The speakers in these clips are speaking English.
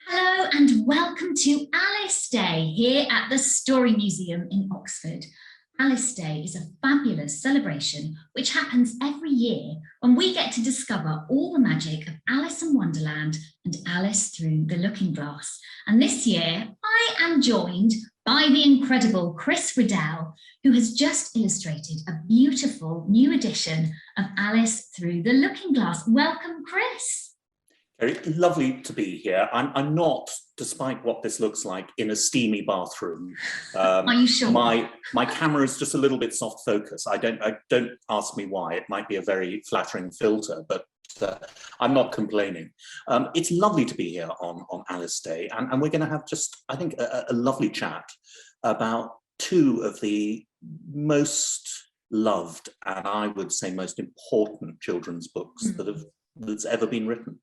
Hello and welcome to Alice Day here at the Story Museum in Oxford. Alice Day is a fabulous celebration which happens every year when we get to discover all the magic of Alice in Wonderland and Alice Through the Looking Glass. And this year I am joined by the incredible Chris Riddell, who has just illustrated a beautiful new edition of Alice Through the Looking Glass. Welcome, Chris. Very lovely to be here. I'm not, despite what this looks like, in a steamy bathroom. Are you sure? My camera is just a little bit soft focus. Don't ask me why. It might be a very flattering filter, but I'm not complaining. It's lovely to be here on Alice Day, and we're going to have just, I think, a lovely chat about two of the most loved and I would say most important children's books that's ever been written.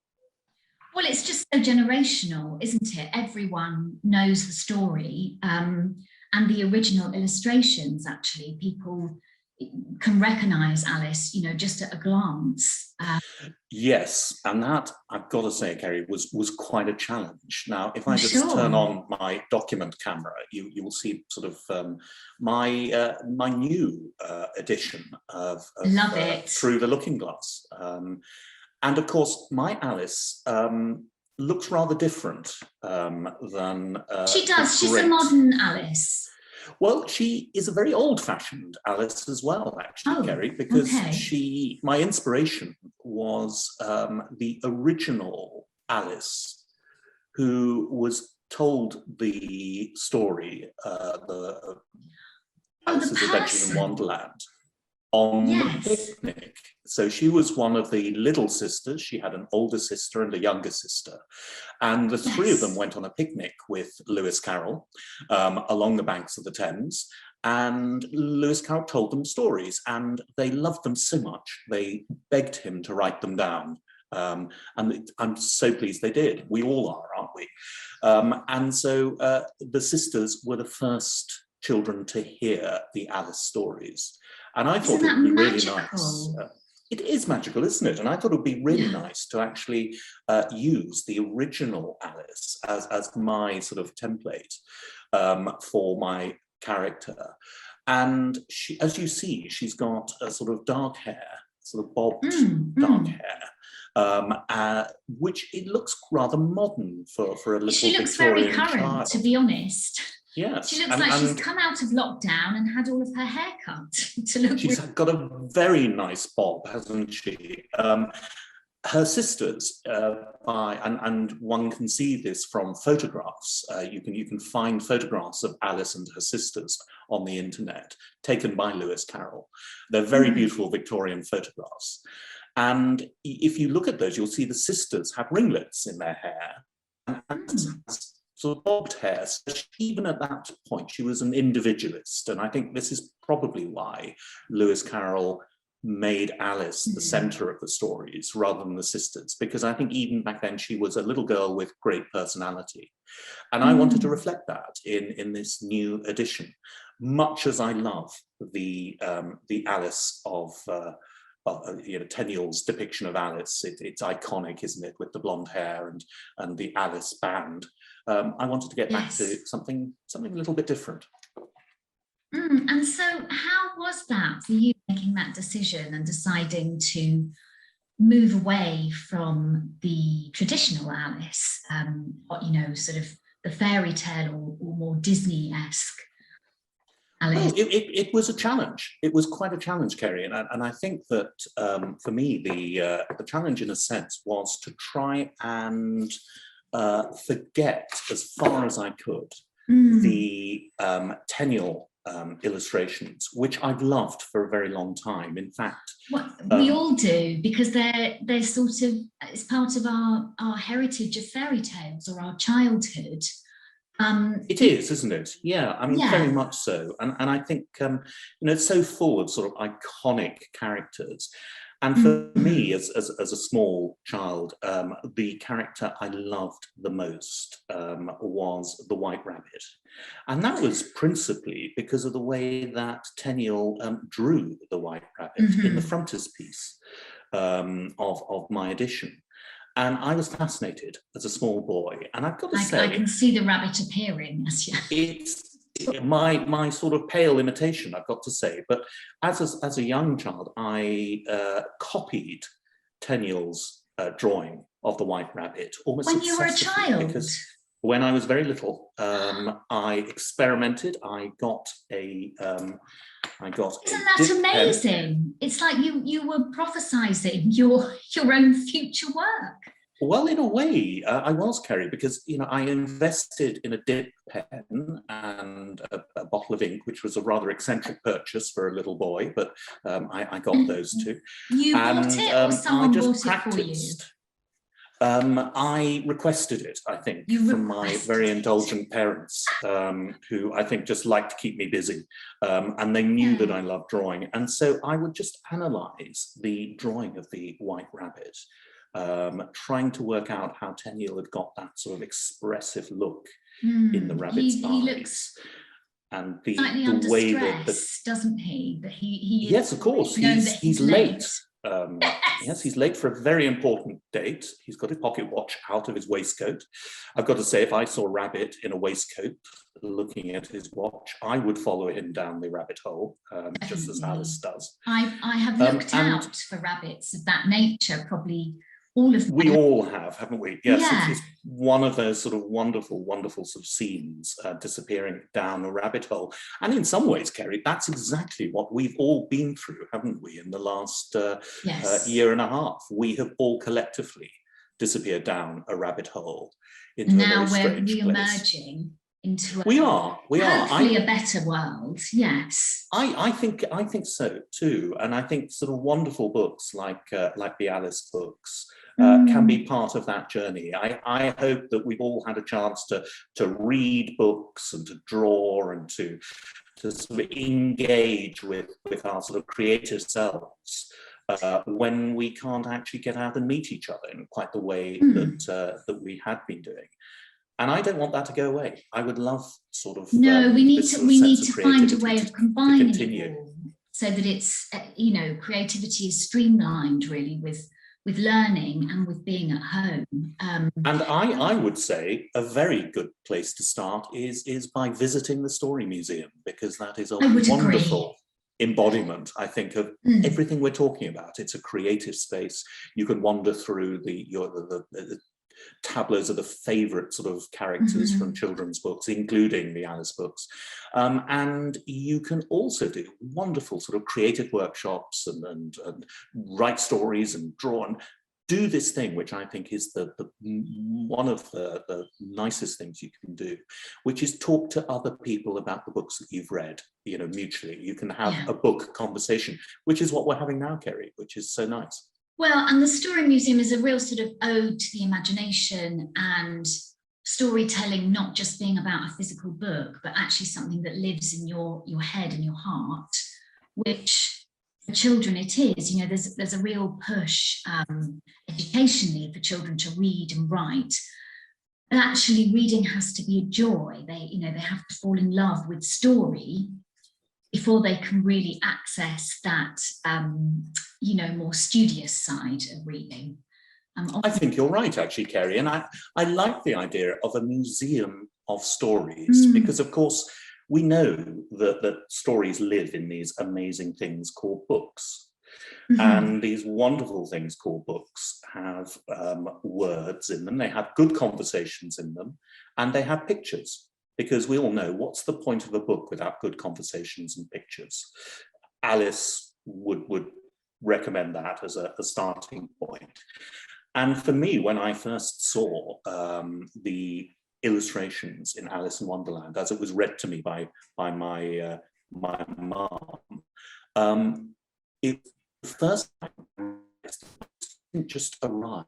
Well, it's just so generational, isn't it? Everyone knows the story and the original illustrations, actually. People can recognise Alice, you know, just at a glance. Yes, and that, I've got to say, Kerry, was quite a challenge. Now, if I just turn on my document camera, you will see sort of my new edition of Love it. Through the Looking Glass. And of course, my Alice looks rather different than she does. She's a modern Alice. Well, she is a very old-fashioned Alice as well, actually, Kerry, because my inspiration was the original Alice, who was told the story, Alice's Adventure in Wonderland, on the picnic. So she was one of the little sisters. She had an older sister and a younger sister. And the three of them went on a picnic with Lewis Carroll along the banks of the Thames. And Lewis Carroll told them stories and they loved them so much. They begged him to write them down. And I'm so pleased they did. We all are, aren't we? And so the sisters were the first children to hear the Alice stories. And I thought it would be really nice. It is magical, isn't it? And I thought it would be really nice to actually use the original Alice as my sort of template for my character. And she, as you see, she's got a sort of dark hair, sort of bobbed dark hair, which it looks rather modern for a little Victorian child. She looks very current, to be honest. Yes. She looks like she's come out of lockdown and had all of her hair cut to look. She's got a very nice bob, hasn't she? Her sisters, and one can see this from photographs. You can find photographs of Alice and her sisters on the internet, taken by Lewis Carroll. They're very beautiful Victorian photographs. And if you look at those, you'll see the sisters have ringlets in their hair. And sort of bobbed hair. So even at that point, she was an individualist. And I think this is probably why Lewis Carroll made Alice the center of the stories rather than the sisters, because I think even back then she was a little girl with great personality. And I wanted to reflect that in this new edition, much as I love the Alice of Tenniel's depiction of Alice. It's iconic, isn't it, with the blonde hair and the Alice band. I wanted to get back to something a little bit different. And so how was that for you, making that decision and deciding to move away from the traditional Alice, sort of the fairy tale or more Disney-esque Alice? Well, it was a challenge. It was quite a challenge, Kerry, and I think that for me the challenge, in a sense, was to try and forget as far as I could the Tenniel illustrations, which I've loved for a very long time. In fact, we all do, because they're sort of, it's part of our heritage of fairy tales or our childhood. It is, isn't it? Yeah, I mean, very much so. And I think it's so full of sort of iconic characters. And for me, as a small child, the character I loved the most was the White Rabbit. And that was principally because of the way that Tenniel drew the White Rabbit in the frontispiece of my edition. And I was fascinated as a small boy. And I've got to say, I can see the rabbit appearing. It's my sort of pale imitation, I've got to say. But as a young child, I copied Tenniel's drawing of the White Rabbit almost when you were a obsessively, child. because when I was very little, I experimented. I got a Isn't that amazing? It's like you were prophesizing your own future work. Well, in a way, I was, Cerrie, because I invested in a dip pen and a bottle of ink, which was a rather eccentric purchase for a little boy, but I got those two. You bought it, or someone bought it for you? I requested it, I think, from my very indulgent parents, who I think just liked to keep me busy, and they knew that I loved drawing, and so I would just analyse the drawing of the White Rabbit, trying to work out how Tenniel had got that sort of expressive look in the rabbit's eyes. He looks and the way stress, doesn't he? That he yes, of course, he's late. Yes, he's late for a very important date. He's got his pocket watch out of his waistcoat. I've got to say, if I saw a rabbit in a waistcoat looking at his watch, I would follow him down the rabbit hole, just as Alice does. I have looked out for rabbits of that nature, probably all of them. We all have, haven't we? Yes, it's one of those sort of wonderful, wonderful sort of scenes, disappearing down a rabbit hole. And in some ways, Cerrie, that's exactly what we've all been through, haven't we, in the last year and a half? We have all collectively disappeared down a rabbit hole into now a very we're strange re-emerging place. Into we are hopefully a better world. Yes, I think so too, and I think sort of wonderful books like the Alice books can be part of that journey. I hope that we've all had a chance to read books and to draw and to sort of engage with our sort of creative selves when we can't actually get out and meet each other in quite the way that we had been doing. And I don't want that to go away. I would love sort of we need to find a way of combining it all, so that it's creativity is streamlined really with learning and with being at home. And I would say a very good place to start is by visiting the Story Museum, because that is a wonderful embodiment, I think, of everything we're talking about. It's a creative space. You can wander through the tableaus of the favourite sort of characters from children's books, including the Alice books. And you can also do wonderful sort of creative workshops and write stories and draw and do this thing, which I think is the one of the nicest things you can do, which is talk to other people about the books that you've read, mutually. You can have a book conversation, which is what we're having now, Cerrie, which is so nice. Well, and the Story Museum is a real sort of ode to the imagination and storytelling, not just being about a physical book, but actually something that lives in your head and your heart, which for children it is. There's a real push educationally for children to read and write. But actually reading has to be a joy. They have to fall in love with story before they can really access that, more studious side of reading. I think you're right, actually, Cerrie, and I like the idea of a museum of stories, because, of course, we know that stories live in these amazing things called books. And these wonderful things called books have words in them, they have good conversations in them, and they have pictures. Because we all know, what's the point of a book without good conversations and pictures? Alice would recommend that as a starting point. And for me, when I first saw the illustrations in Alice in Wonderland, as it was read to me by my mom, it first didn't just arrive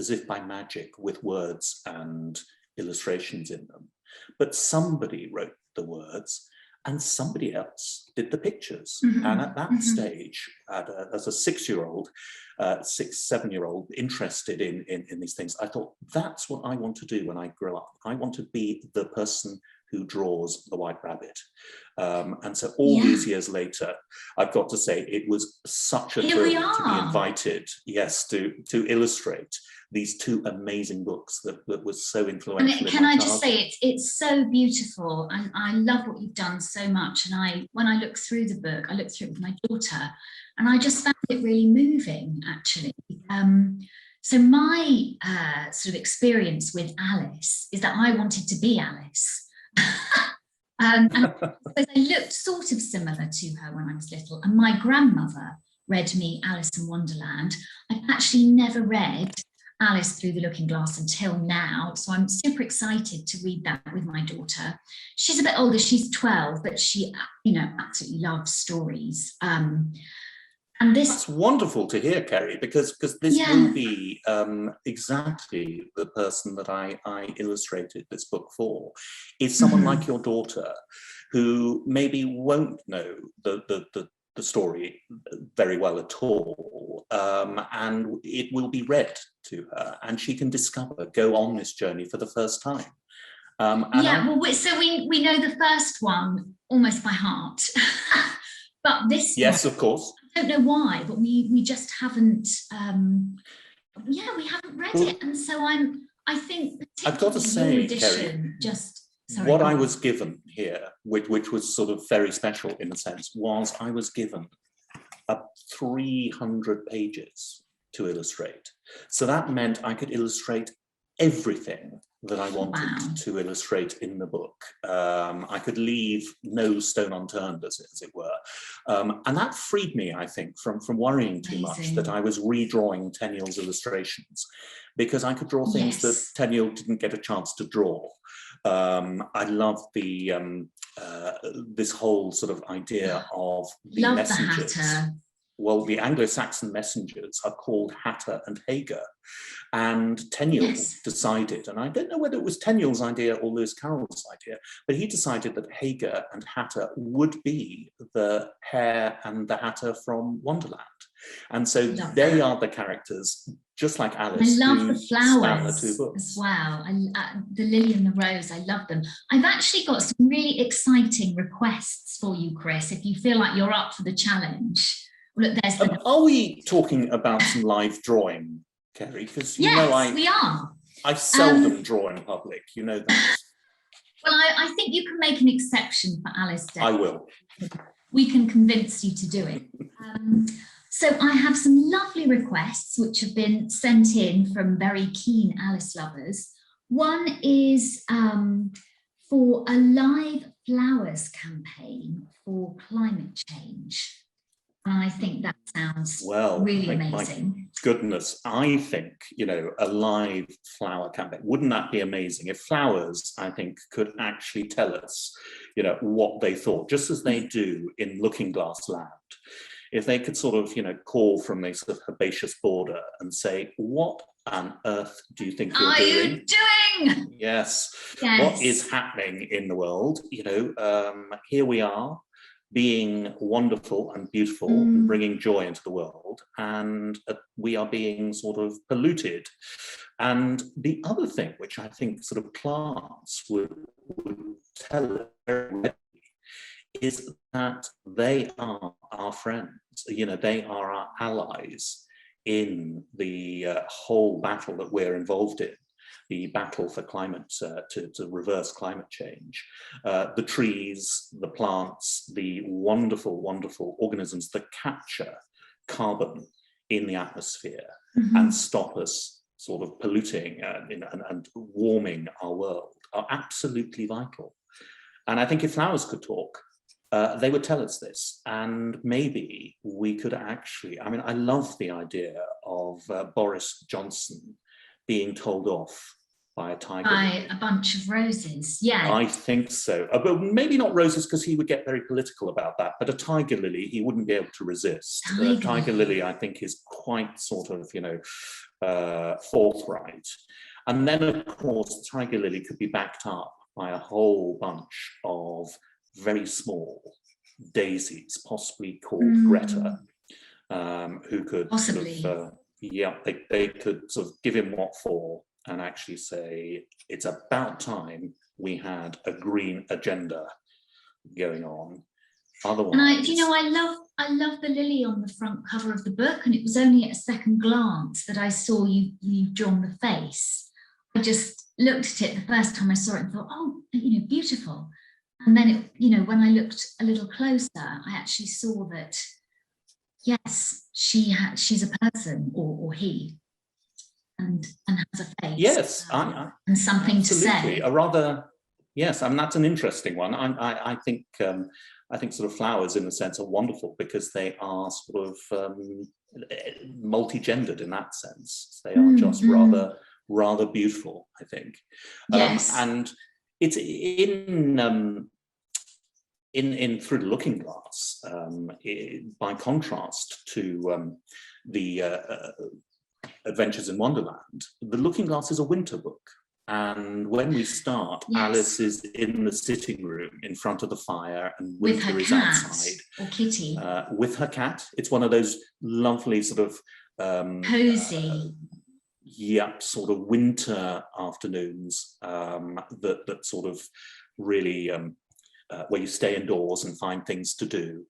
as if by magic with words and illustrations in them. But somebody wrote the words and somebody else did the pictures. And at that stage, as a 6-year-old, 7-year-old interested in these things, I thought, that's what I want to do when I grow up. I want to be the person who draws the White Rabbit. And so all these years later, I've got to say it was such a thrill to be invited, yes, to illustrate these two amazing books that was so influential. And can I just say, it's so beautiful, and I love what you've done so much. And when I look through the book, I looked through it with my daughter, and I just found it really moving, actually. So my sort of experience with Alice is that I wanted to be Alice. And I looked sort of similar to her when I was little. And my grandmother read me Alice in Wonderland. I've actually never read Alice Through the Looking Glass until now. So I'm super excited to read that with my daughter. She's a bit older, she's 12, but she, absolutely loves stories. And that's wonderful to hear, Cerrie, because this will be exactly the person that I illustrated this book for. Is someone like your daughter who maybe won't know the story very well at all, and it will be read to her, and she can go on this journey for the first time. So we know the first one almost by heart, but this one, of course. I don't know why, but we just haven't. We haven't read it, and so I think I've got to say, edition, Cerrie, what I was given here, which was sort of very special in a sense, was I was given 300 pages to illustrate. So that meant I could illustrate everything that I wanted to illustrate in the book. I could leave no stone unturned, as it were. And that freed me, I think, from worrying too much that I was redrawing Tenniel's illustrations, because I could draw things that Tenniel didn't get a chance to draw. I love the this whole sort of idea of the messengers. The Hatter. Well, the Anglo-Saxon messengers are called Hatter and Hager. And Tenniel decided, and I don't know whether it was Tenniel's idea or Lewis Carroll's idea, but he decided that Hager and Hatter would be the Hare and the Hatter from Wonderland. And so they are the characters, just like Alice. I love the flowers as well. The lily and the rose, I love them. I've actually got some really exciting requests for you, Chris, if you feel like you're up for the challenge. Look, are we talking about some live drawing, Cerrie? Because we are. I seldom draw in public, you know that. Well, I think you can make an exception for Alice Day. I will. We can convince you to do it. So I have some lovely requests which have been sent in from very keen Alice lovers. One is for a live flowers campaign for climate change. I think that sounds really amazing. My goodness, I think, a live flower campaign, wouldn't that be amazing? If flowers, I think, could actually tell us, what they thought, just as they do in Looking Glass Land. If they could sort of, call from the sort of herbaceous border and say, what on earth do you think you're doing? Yes. What is happening in the world? Here we are, being wonderful and beautiful and bringing joy into the world, and we are being sort of polluted. And the other thing which I think sort of plants would tell us very readily is that they are our friends, they are our allies in the whole battle that we're involved in. The battle for climate, to reverse climate change. The trees, the plants, the wonderful, wonderful organisms that capture carbon in the atmosphere and stop us sort of polluting and warming our world are absolutely vital. And I think if flowers could talk, they would tell us this, and maybe we could actually, I love the idea of Boris Johnson being told off by a tiger lily. A bunch of roses, I think so. But maybe not roses, because he would get very political about that, but a tiger lily, he wouldn't be able to resist. Tiger lily, I think, is quite sort of, forthright. And then, of course, tiger lily could be backed up by a whole bunch of very small daisies, possibly called Greta, who could possibly. they could sort of give him what for, and actually say it's about time we had a green agenda going on. Otherwise, and I love the lily on the front cover of the book, and it was only at a second glance that I saw you've drawn the face. I just looked at it the first time I saw it and thought, oh, beautiful. And then when I looked a little closer, I actually saw that, yes, she's a person, or he, and has a face. Yes, and something absolutely. to say. Yes, I mean, that's an interesting one. I think sort of flowers, in a sense, are wonderful because they are sort of multi-gendered in that sense. They are just rather beautiful, I think. Yes. And it's in Through the Looking Glass, by contrast to the Adventures in Wonderland, The Looking Glass is a winter book. And when we start, yes. Alice is in the sitting room in front of the fire, and with winter her is cat, outside. Or kitty. With her cat. It's one of those lovely sort of cozy. Sort of winter afternoons that sort of really where you stay indoors and find things to do.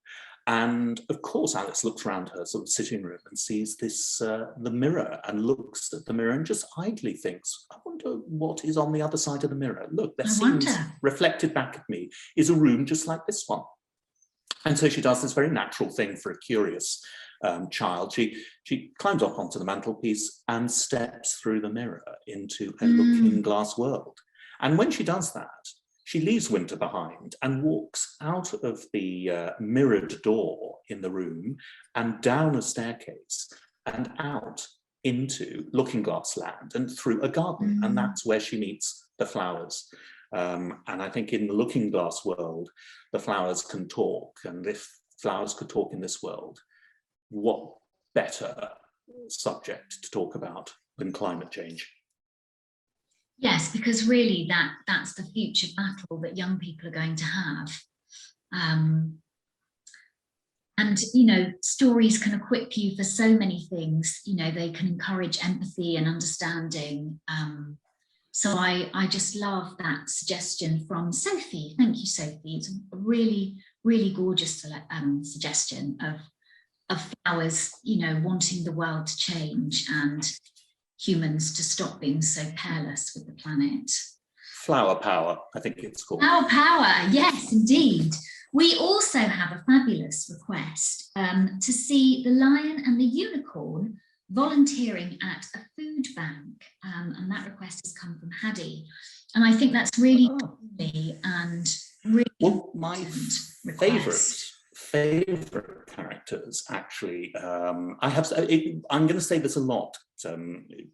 And of course, Alice looks around her sort of sitting room and sees this the mirror, and looks at the mirror and just idly thinks, I wonder what is on the other side of the mirror. Look, there seems reflected back at me is a room just like this one. And so she does this very natural thing for a curious child. She climbs up onto the mantelpiece and steps through the mirror into a looking glass world. And when she does that, she leaves winter behind and walks out of the mirrored door in the room and down a staircase and out into Looking Glass land and through a garden. And that's where she meets the flowers. And I think in the Looking Glass world, the flowers can talk. And if flowers could talk in this world, what better subject to talk about than climate change? Yes, because really that's the future battle that young people are going to have. And, stories can equip you for so many things. They can encourage empathy and understanding. So I just love that suggestion from Sophie. Thank you, Sophie. It's a really, really gorgeous suggestion of flowers, wanting the world to change and humans to stop being so careless with the planet. Flower power, I think it's called. Flower power, yes, indeed. We also have a fabulous request to see the lion and the unicorn volunteering at a food bank, and that request has come from Haddy. And I think that's really lovely and really my favorite characters, actually. I'm going to say this a lot,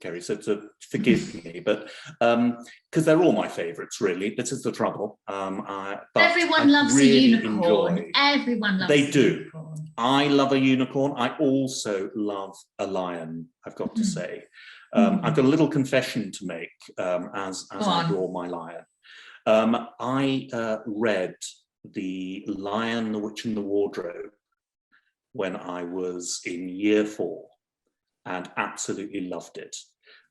Kerry, so to forgive me, but because they're all my favorites, really. This is the trouble. Everyone loves a unicorn. Everyone loves a unicorn. Unicorn. I love a unicorn. I also love a lion, I've got to say. I've got a little confession to make as I draw my lion. I read The Lion, the Witch and the Wardrobe when I was in year 4 and absolutely loved it.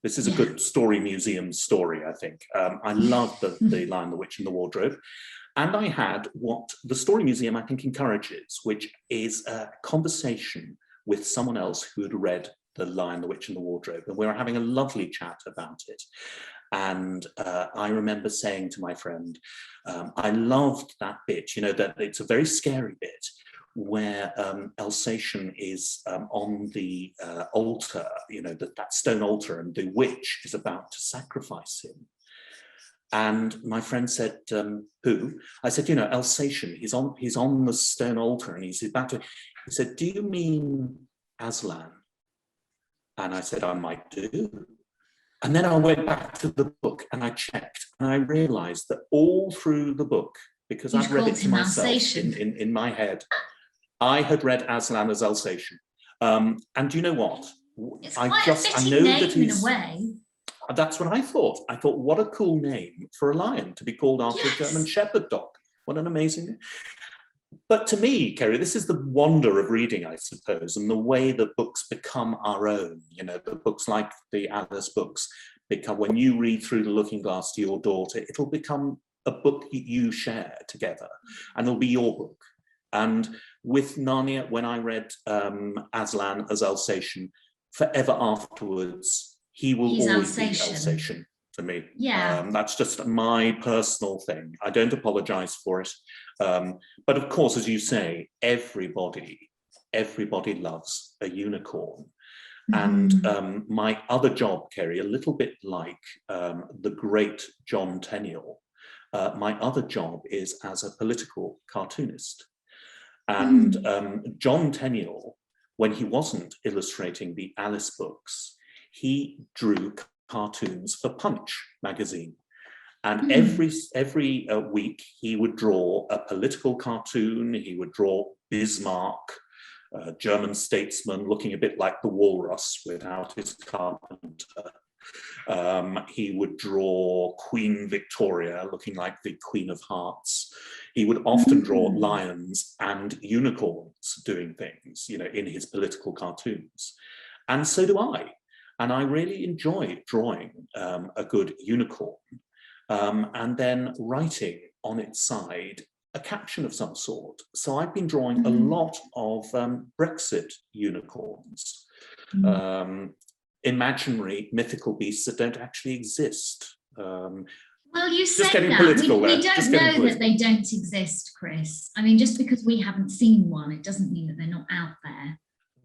This is a good story museum story, I think. I love the Lion, the Witch and the Wardrobe. And I had what the Story Museum, I think, encourages, which is a conversation with someone else who had read The Lion, the Witch and the Wardrobe. And we were having a lovely chat about it. And I remember saying to my friend, I loved that bit, that it's a very scary bit where Alsatian is on the altar, that stone altar, and the witch is about to sacrifice him. And my friend said, who? I said, Alsatian, he's on the stone altar and he's about to, he said, do you mean Aslan? And I said, I might do. And then I went back to the book and I checked, and I realized that all through the book, because I'd read it to myself in my head, I had read Aslan as Alsatian. And do you know what? It's quite a fitting name in a way. That's what I thought. I thought, what a cool name for a lion to be called after a German Shepherd dog. What an amazing name. But to me, Kerry, this is the wonder of reading, I suppose, and the way that books become our own. The books like the Alice books become, when you read Through the Looking Glass to your daughter, it'll become a book you share together, and it'll be your book. And with Narnia, when I read Aslan as Alsatian, forever afterwards, he will He's always Alsatian. be Alsatian to me. Yeah. That's just my personal thing. I don't apologize for it. But of course, as you say, everybody loves a unicorn. And my other job, Kerry, a little bit like the great John Tenniel, my other job is as a political cartoonist. And John Tenniel, when he wasn't illustrating the Alice books, he drew cartoons for Punch magazine. And every week he would draw a political cartoon. He would draw Bismarck, a German statesman looking a bit like the walrus without his carpenter. He would draw Queen Victoria looking like the Queen of Hearts. He would often draw lions and unicorns doing things, you know, in his political cartoons. And so do I. And I really enjoy drawing a good unicorn and then writing on its side a caption of some sort. So I've been drawing a lot of Brexit unicorns. Imaginary mythical beasts that don't actually exist. Well, you say that. We don't know that they don't exist, Chris. I mean, just because we haven't seen one, it doesn't mean that they're not out there.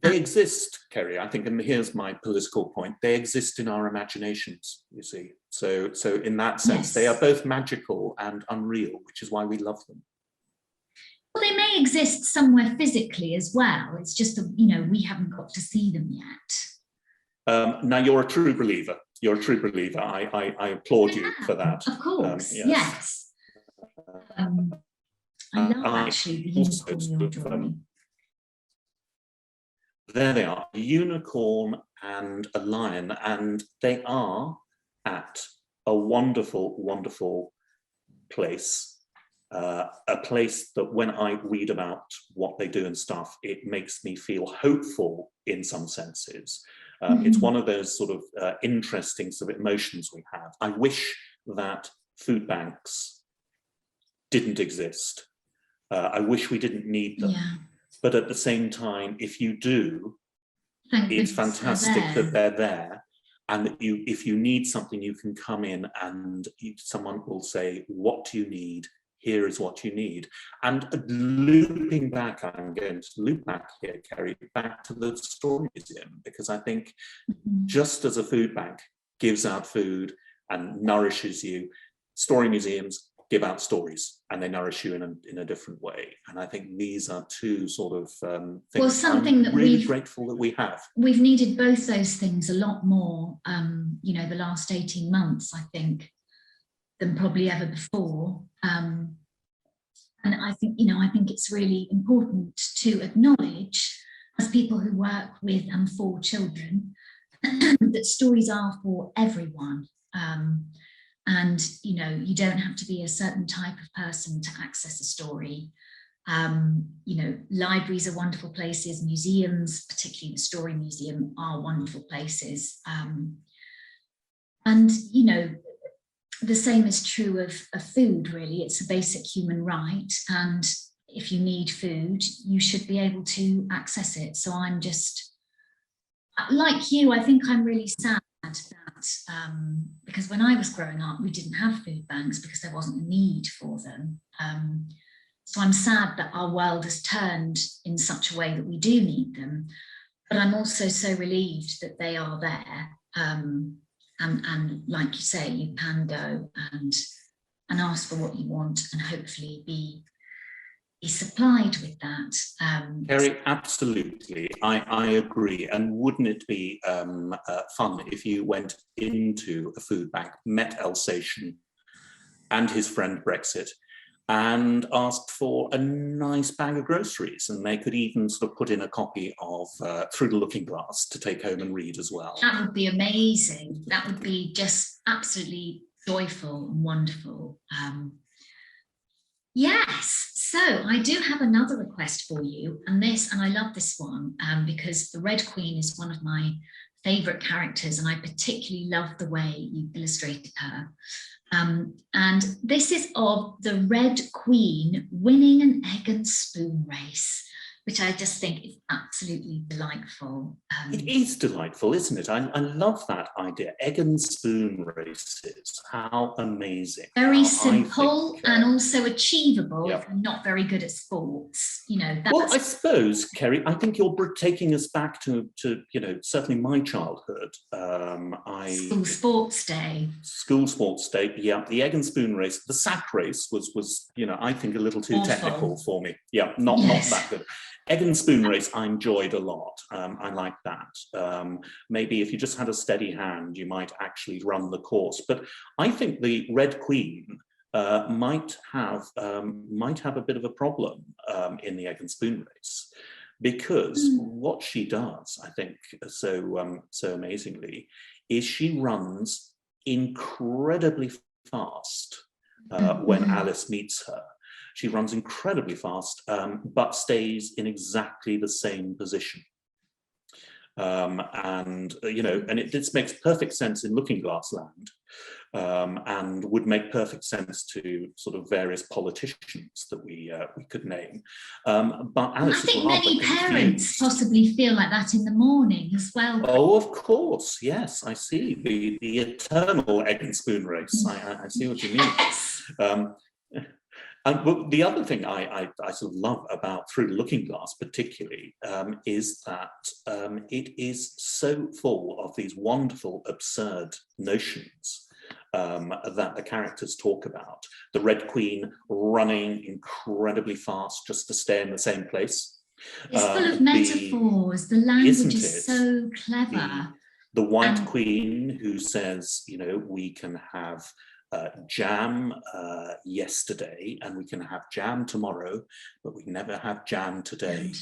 They exist, Kerry, I think, and here's my political point. They exist in our imaginations, you see. So in that sense, they are both magical and unreal, which is why we love them. Well, they may exist somewhere physically as well. It's just that, you know, we haven't got to see them yet. Now, you're a true believer. You're a true believer. I applaud you for that. Of course, yes. I love actually the unicorn you're drawing. There they are, a unicorn and a lion, and they are at a wonderful, wonderful place. A place that when I read about what they do and stuff, it makes me feel hopeful in some senses. It's one of those sort of interesting sort of emotions we have. I wish that food banks didn't exist. I wish we didn't need them. Yeah. But at the same time, if you do, it's fantastic that they're there, and that if you need something, you can come in and someone will say, what do you need? Here is what you need. And looping back, I'm going to loop back here, Kerry, back to the Story Museum, because I think just as a food bank gives out food and nourishes you, story museums give out stories and they nourish you in a different way. And I think these are two sort of things well, something I'm that really grateful that we have. We've needed both those things a lot more, you know, the last 18 months, I think, than probably ever before. And I think, you know, I think it's really important to acknowledge, as people who work with and for children, that stories are for everyone. And, you know, you don't have to be a certain type of person to access a story. You know, libraries are wonderful places, museums, particularly the Story Museum, are wonderful places. And, you know, the same is true of food, really. It's a basic human right. And if you need food, you should be able to access it. So I'm just, like you, I think I'm really sad that, because when I was growing up, we didn't have food banks because there wasn't a need for them. So I'm sad that our world has turned in such a way that we do need them. But I'm also so relieved that they are there. And like you say, you can go and ask for what you want and hopefully be supplied with that. Kerry, absolutely, I agree. And wouldn't it be fun if you went into a food bank, met Alsatian and his friend Brexit, and asked for a nice bag of groceries, and they could even sort of put in a copy of Through the Looking Glass to take home and read as well. That would be amazing. That would be just absolutely joyful and wonderful. Yes, so I do have another request for you, and I love this one because the Red Queen is one of my favourite characters, and I particularly love the way you illustrated her. And this is of the Red Queen winning an egg and spoon race, which I just think is absolutely delightful. It is delightful, isn't it? I love that idea. Egg and spoon races. How amazing. Very simple and also achievable if you're not very good at sports. You know, well, I suppose, Kerry, I think you're taking us back to you know, certainly my childhood. School sports day. School sports day, yeah. The egg and spoon race, the sack race was you know, I think a little too technical for me. Yeah, not that good. Egg and spoon race, I enjoyed a lot. I like that. Maybe if you just had a steady hand, you might actually run the course. But I think the Red Queen might have a bit of a problem in the egg and spoon race, because what she does, I think, so amazingly, is she runs incredibly fast when Alice meets her. She runs incredibly fast, but stays in exactly the same position. And you know, and this makes perfect sense in Looking Glass Land, and would make perfect sense to sort of various politicians that we could name. But Alice, I think many parents possibly feel like that in the morning as well. Oh, of course, yes, I see the eternal egg and spoon race. I see what you mean. And the other thing I sort of love about Through the Looking Glass particularly is that it is so full of these wonderful, absurd notions that the characters talk about. The Red Queen running incredibly fast just to stay in the same place. It's full of metaphors. The language is so clever. The White Queen, who says, you know, we can have jam yesterday and we can have jam tomorrow, but we can never have jam today.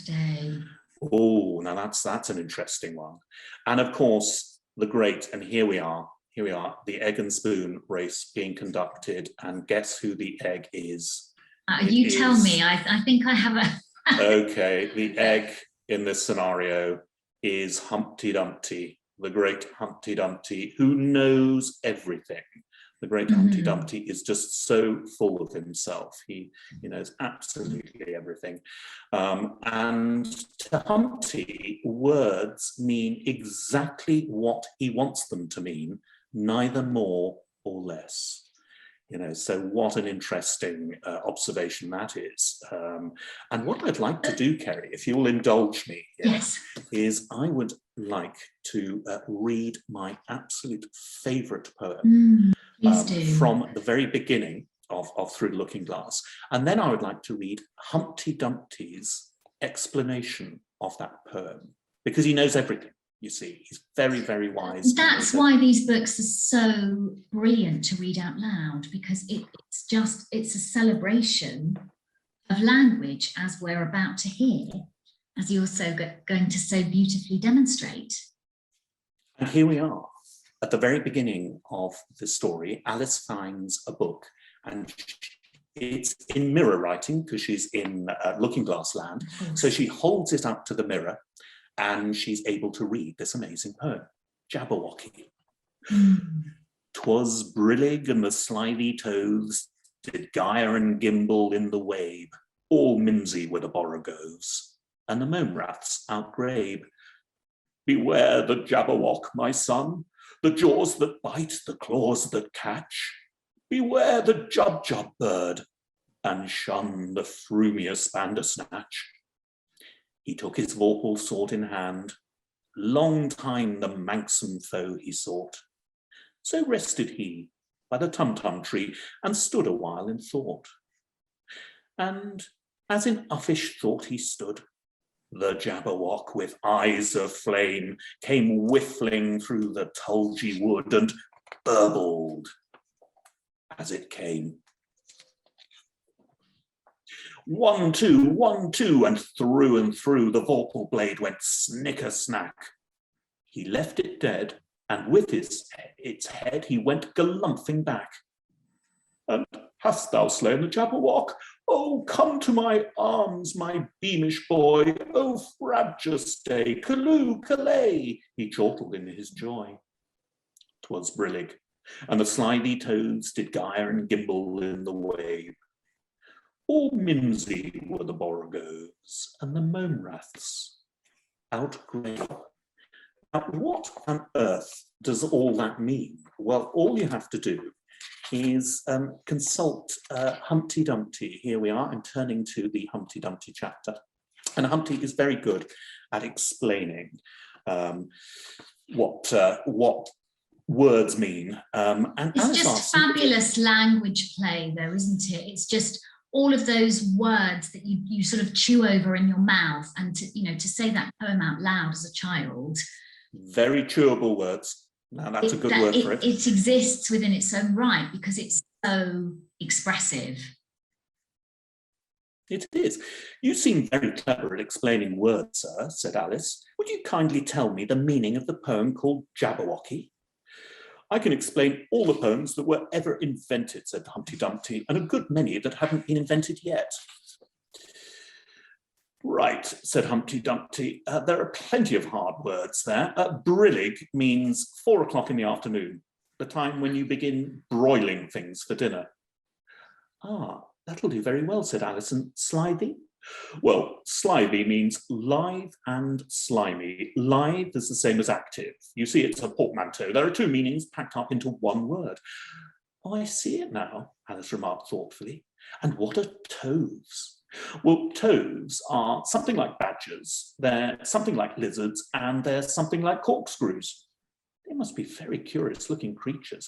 Oh, now that's an interesting one. And of course, the great, and here we are, the egg and spoon race being conducted, and guess who the egg is? You tell me, I think I have a... Okay, the egg in this scenario is Humpty Dumpty, the great Humpty Dumpty, who knows everything. The great Humpty Dumpty is just so full of himself. He knows absolutely everything. And to Humpty, words mean exactly what he wants them to mean, neither more or less. You know, so what an interesting observation that is. And what I'd like to do, Kerry, if you'll indulge me here, is I would like to read my absolute favourite poem from the very beginning of Through the Looking Glass. And then I would like to read Humpty Dumpty's explanation of that poem, because he knows everything. You see, he's very, very wise. That's why these books are so brilliant to read out loud, because it's a celebration of language, as we're about to hear, as you're going to so beautifully demonstrate. And here we are. At the very beginning of the story, Alice finds a book, and it's in mirror writing because she's in Looking Glass Land. So she holds it up to the mirror, and she's able to read this amazing poem, Jabberwocky. 'Twas brillig and the slithy toves did gyre and gimble in the wabe, all mimsy were the borogoves, and the mome raths outgrabe. Beware the Jabberwock, my son, the jaws that bite, the claws that catch. Beware the Jubjub bird, and shun the frumious Bandersnatch. He took his vorpal sword in hand, long time the manxome foe he sought. So rested he by the tumtum tree, and stood a while in thought. And as in uffish thought he stood, the Jabberwock with eyes of flame came whiffling through the tulgey wood and burbled as it came. 1, 2, 1, 2, and through the vorpal blade went snicker-snack. He left it dead, and with its head he went galumphing back. And Hast thou slain the Jabberwock? Oh, come to my arms, my beamish boy. Oh, frabjous day, callooh, callay, he chortled in his joy. 'Twas brillig, and the slithy toads did gyre and gimble in the wave. All mimsy were the borogoves, and the mome raths outgrave. Now, what on earth does all that mean? Well, all you have to do is consult Humpty Dumpty. Here we are. I'm turning to the Humpty Dumpty chapter. And Humpty is very good at explaining what words mean. And it's Alice just fabulous language play, though, isn't it? It's just all of those words that you sort of chew over in your mouth, and to say that poem out loud as a child. Very chewable words. Now that's a good word for it. It exists within its own right because it's so expressive. It is. You seem very clever at explaining words, sir, said Alice. Would you kindly tell me the meaning of the poem called Jabberwocky? I can explain all the poems that were ever invented, said Humpty Dumpty, and a good many that haven't been invented yet. Right, said Humpty Dumpty. There are plenty of hard words there. Brillig means 4 o'clock in the afternoon, the time when you begin broiling things for dinner. Ah, that'll do very well, said Alice. And slithy? Well, slithy means live and slimy. Live is the same as active. You see, it's a portmanteau. There are 2 meanings packed up into one word. Oh, I see it now, Alice remarked thoughtfully. And what are toves? Well, toves are something like badgers, they're something like lizards, and they're something like corkscrews. They must be very curious-looking creatures.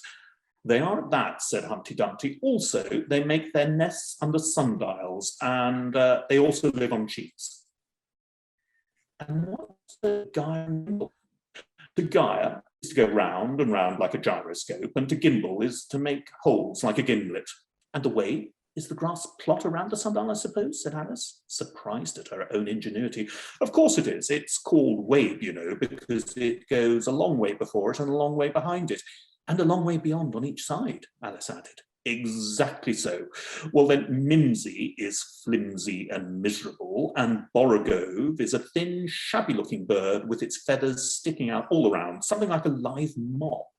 They are that, said Humpty Dumpty. Also, they make their nests under sundials, and they also live on cheeks. And what's the gyre? To gyre is to go round and round like a gyroscope, and to gimble is to make holes like a gimlet. And the wave is the grass plot around the sundial, I suppose, said Alice, surprised at her own ingenuity. Of course it is. It's called wave, you know, because it goes a long way before it and a long way behind it, and a long way beyond on each side, Alice added. Exactly so. Well, then mimsy is flimsy and miserable, and borogove is a thin, shabby-looking bird with its feathers sticking out all around, something like a live mop.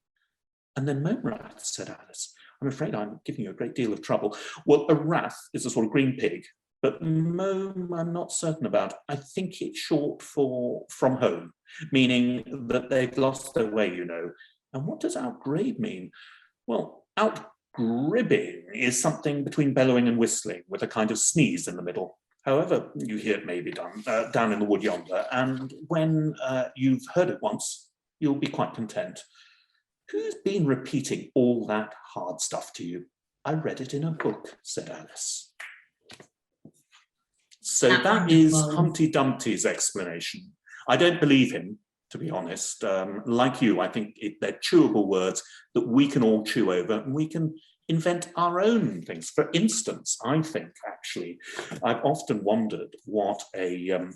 And then mome rath, said Alice. I'm afraid I'm giving you a great deal of trouble. Well, a rath is a sort of green pig, but mome I'm not certain about. I think it's short for from home, meaning that they've lost their way, you know. And what does outgrabe mean? Well, outgribbing is something between bellowing and whistling, with a kind of sneeze in the middle. However, you hear it may be done down in the wood yonder, and when you've heard it once, you'll be quite content. Who's been repeating all that hard stuff to you? I read it in a book, said Alice. So that is Humpty Dumpty's explanation. I don't believe him, to be honest. Like you, I think they're chewable words that we can all chew over, and we can invent our own things. For instance, I think, actually, I've often wondered what a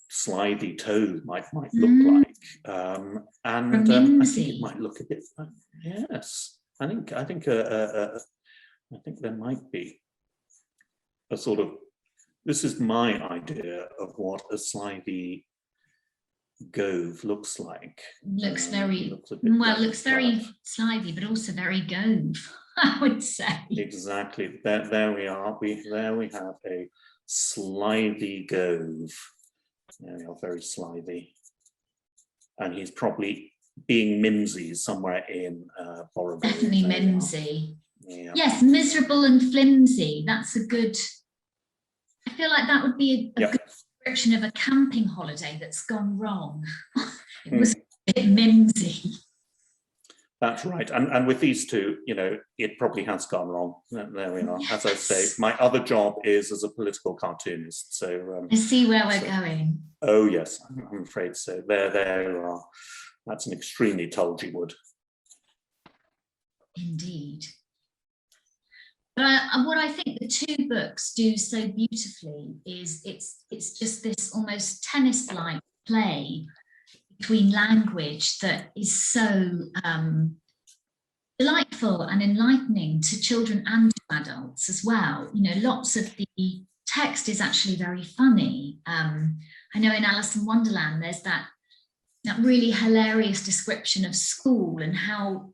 slithy toad might look like, and I think it might look a bit like, yes. I think there might be a sort of, this is my idea of what a slithy gove looks like. Looks very looks very slithy, but also very gove, I would say. Exactly. There we are. There we have a slithy gove. There we are, very slithy. And he's probably being mimsy somewhere in Borrowborough. Definitely mimsy. Yeah. Yes, miserable and flimsy. That's a good, I feel like that would be a good description of a camping holiday that's gone wrong. It was a bit mimsy. That's right. And with these two, you know, it probably has gone wrong. There we are. Yes. As I say, my other job is as a political cartoonist. So I see where we're going. Oh, yes, I'm afraid so. There you are. That's an extremely tulgy wood. Indeed. But what I think the 2 books do so beautifully is it's just this almost tennis-like play between language that is so delightful and enlightening to children and to adults as well. You know, lots of the text is actually very funny. I know in Alice in Wonderland, there's that really hilarious description of school and how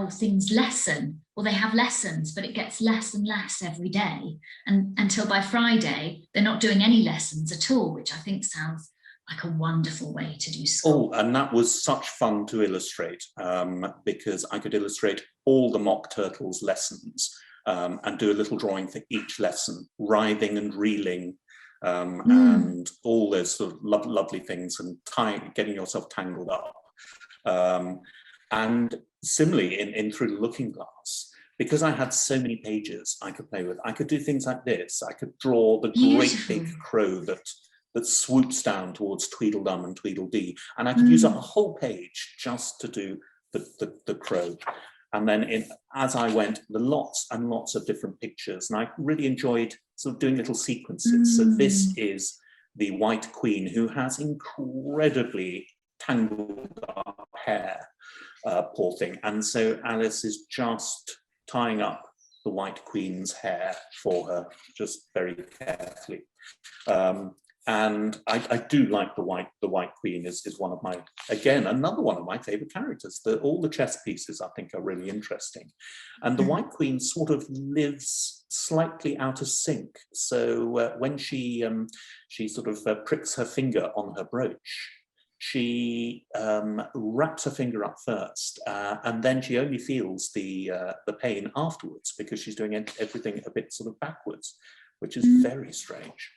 things lessen, or they have lessons, but it gets less and less every day, and until by Friday they're not doing any lessons at all, which I think sounds like a wonderful way to do school. Oh, and that was such fun to illustrate, because I could illustrate all the Mock Turtles lessons and do a little drawing for each lesson, writhing and reeling, and all those sort of lovely things, and getting yourself tangled up. And similarly in Through the Looking Glass, because I had so many pages I could play with, I could do things like this. I could draw the great big crow that swoops down towards Tweedledum and Tweedledee, and I could use up a whole page just to do the crow. And then as I went, the lots and lots of different pictures, and I really enjoyed sort of doing little sequences. So this is the White Queen, who has incredibly tangled up hair, poor thing. And so Alice is just tying up the White Queen's hair for her, just very carefully. And I do like the White Queen is one of my, again, another one of my favorite characters. All the chess pieces I think are really interesting. And the White Queen sort of lives slightly out of sync. So when she sort of pricks her finger on her brooch, she wraps her finger up first, and then she only feels the pain afterwards, because she's doing everything a bit sort of backwards, which is very strange.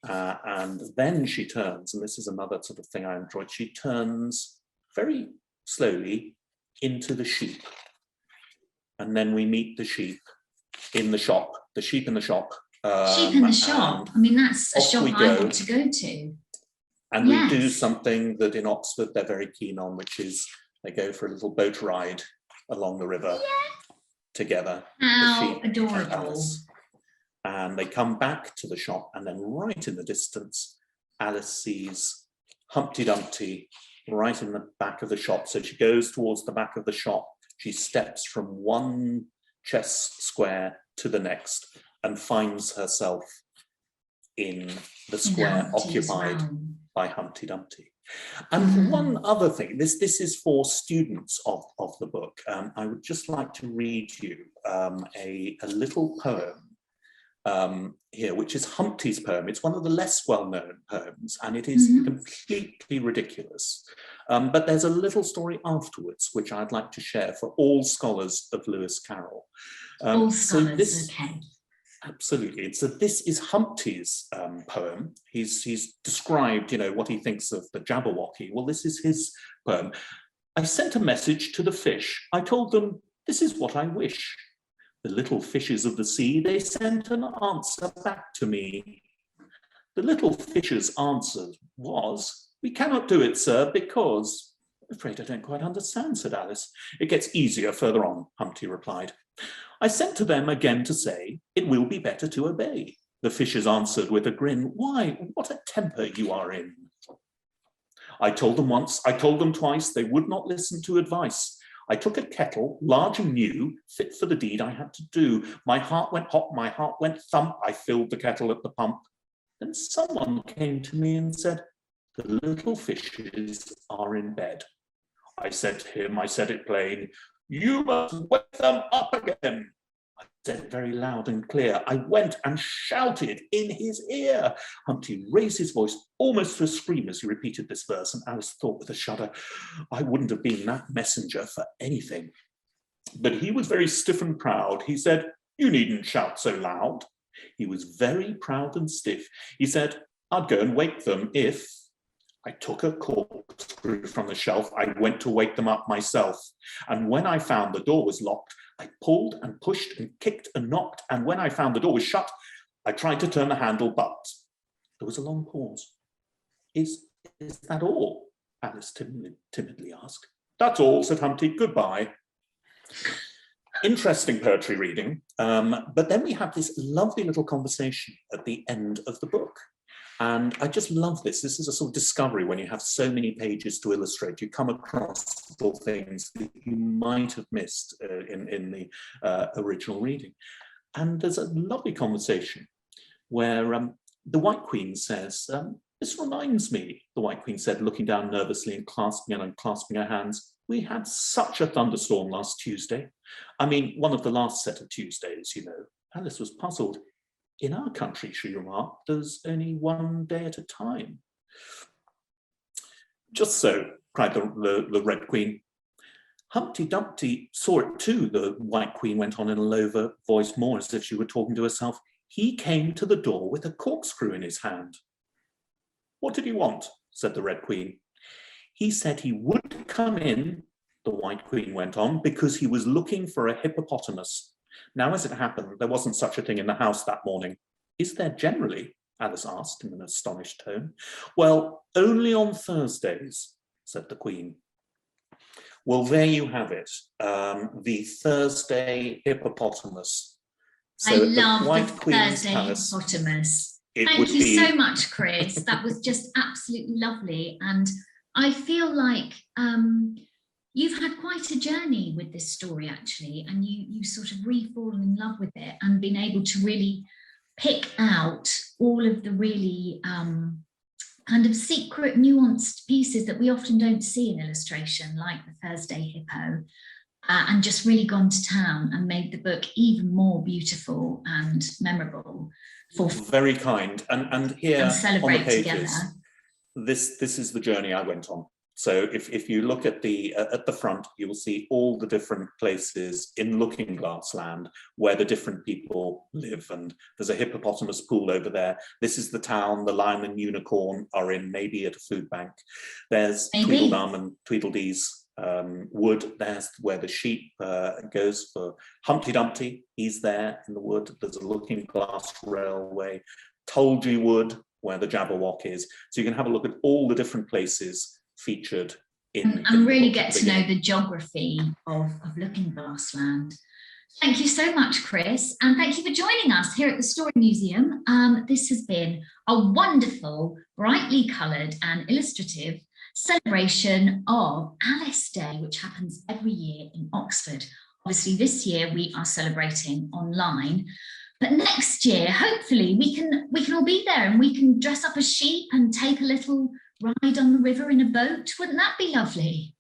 And then she turns, and this is another sort of thing I enjoyed, she turns very slowly into the sheep. And then we meet the sheep in the shop, sheep in the shop. Sheep in the shop, I mean, that's a shop I want to go to. And we do something that in Oxford they're very keen on, which is they go for a little boat ride along the river together. How adorable. And they come back to the shop, and then right in the distance, Alice sees Humpty Dumpty right in the back of the shop. So she goes towards the back of the shop. She steps from one chess square to the next and finds herself in the square occupied by Humpty Dumpty. And one other thing, this is for students of the book. I would just like to read you a little poem here, which is Humpty's poem. It's one of the less well-known poems, and it is completely ridiculous. But there's a little story afterwards, which I'd like to share for all scholars of Lewis Carroll. All scholars, okay. Absolutely. So this is Humpty's poem. He's described, you know, what he thinks of the Jabberwocky. Well, this is his poem. I sent a message to the fish. I told them, this is what I wish. The little fishes of the sea, they sent an answer back to me. The little fish's answer was, we cannot do it, sir, because... I'm afraid I don't quite understand, said Alice. It gets easier further on, Humpty replied. I sent to them again to say, it will be better to obey. The fishes answered with a grin, why, what a temper you are in. I told them once, I told them twice, they would not listen to advice. I took a kettle, large and new, fit for the deed I had to do. My heart went hop, my heart went thump, I filled the kettle at the pump. Then someone came to me and said, the little fishes are in bed. I said to him, I said it plain, you must wake them up again. I said it very loud and clear. I went and shouted in his ear. Humpty raised his voice almost to a scream as he repeated this verse, and Alice thought with a shudder, I wouldn't have been that messenger for anything. But he was very stiff and proud. He said, you needn't shout so loud. He was very proud and stiff. He said, I'd go and wake them if... I took a corkscrew from the shelf. I went to wake them up myself. And when I found the door was locked, I pulled and pushed and kicked and knocked. And when I found the door was shut, I tried to turn the handle, but there was a long pause. Is that all? Alice timidly asked. That's all, said Humpty. Goodbye. Interesting poetry reading. But then we have this lovely little conversation at the end of the book. And I just love this. This is a sort of discovery when you have so many pages to illustrate. You come across little things that you might have missed in the original reading. And there's a lovely conversation where the White Queen says, this reminds me, the White Queen said, looking down nervously and clasping and unclasping her hands, we had such a thunderstorm last Tuesday. I mean, one of the last set of Tuesdays, you know. Alice was puzzled. In our country, she remarked, there's only one day at a time. Just so, cried the Red Queen. Humpty Dumpty saw it too, the White Queen went on in a lower voice, more as if she were talking to herself. He came to the door with a corkscrew in his hand. What did he want? Said the Red Queen. He said he would come in, the White Queen went on, because he was looking for a hippopotamus. Now, as it happened, there wasn't such a thing in the house that morning. Is there generally? Alice asked in an astonished tone. Well, only on Thursdays, said the Queen. Well, there you have it, the Thursday hippopotamus. So I love the White Queen's Thursday Palace, hippopotamus. Thank you so much, Chris. That was just absolutely lovely. And I feel like you've had quite a journey with this story, actually, and you sort of re-fallen in love with it and been able to really pick out all of the really kind of secret, nuanced pieces that we often don't see in illustration, like the Thursday hippo, and just really gone to town and made the book even more beautiful and memorable. Very kind. And here and celebrate on the pages, together. This is the journey I went on. So if you look at the front, you will see all the different places in Looking Glass Land where the different people live. And there's a hippopotamus pool over there. This is the town the lion and unicorn are in, maybe at a food bank. There's Tweedledum and Tweedledee's wood. There's where the sheep goes for Humpty Dumpty. He's there in the wood. There's a Looking Glass Railway. Told You Wood, where the Jabberwocky is. So you can have a look at all the different places featured in and really get to know the geography of Looking Glass Land. Thank you so much, Chris, and thank you for joining us here at the Story Museum. This has been a wonderful, brightly coloured and illustrative celebration of Alice Day, which happens every year in Oxford. Obviously, this year we are celebrating online, but next year, hopefully, we can all be there and we can dress up as sheep and take a little ride on the river in a boat. Wouldn't that be lovely?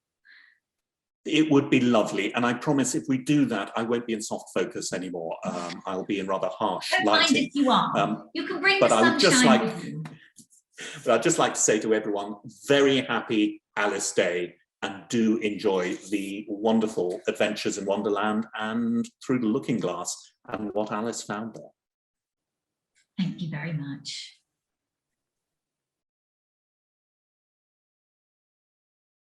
It would be lovely, and I promise if we do that, I won't be in soft focus anymore. I'll be in rather harsh lighting. Don't mind if you are. You can bring the sunshine with you. But I'd just like to say to everyone, very happy Alice Day, and do enjoy the wonderful adventures in Wonderland and through the Looking Glass and what Alice found there. Thank you very much.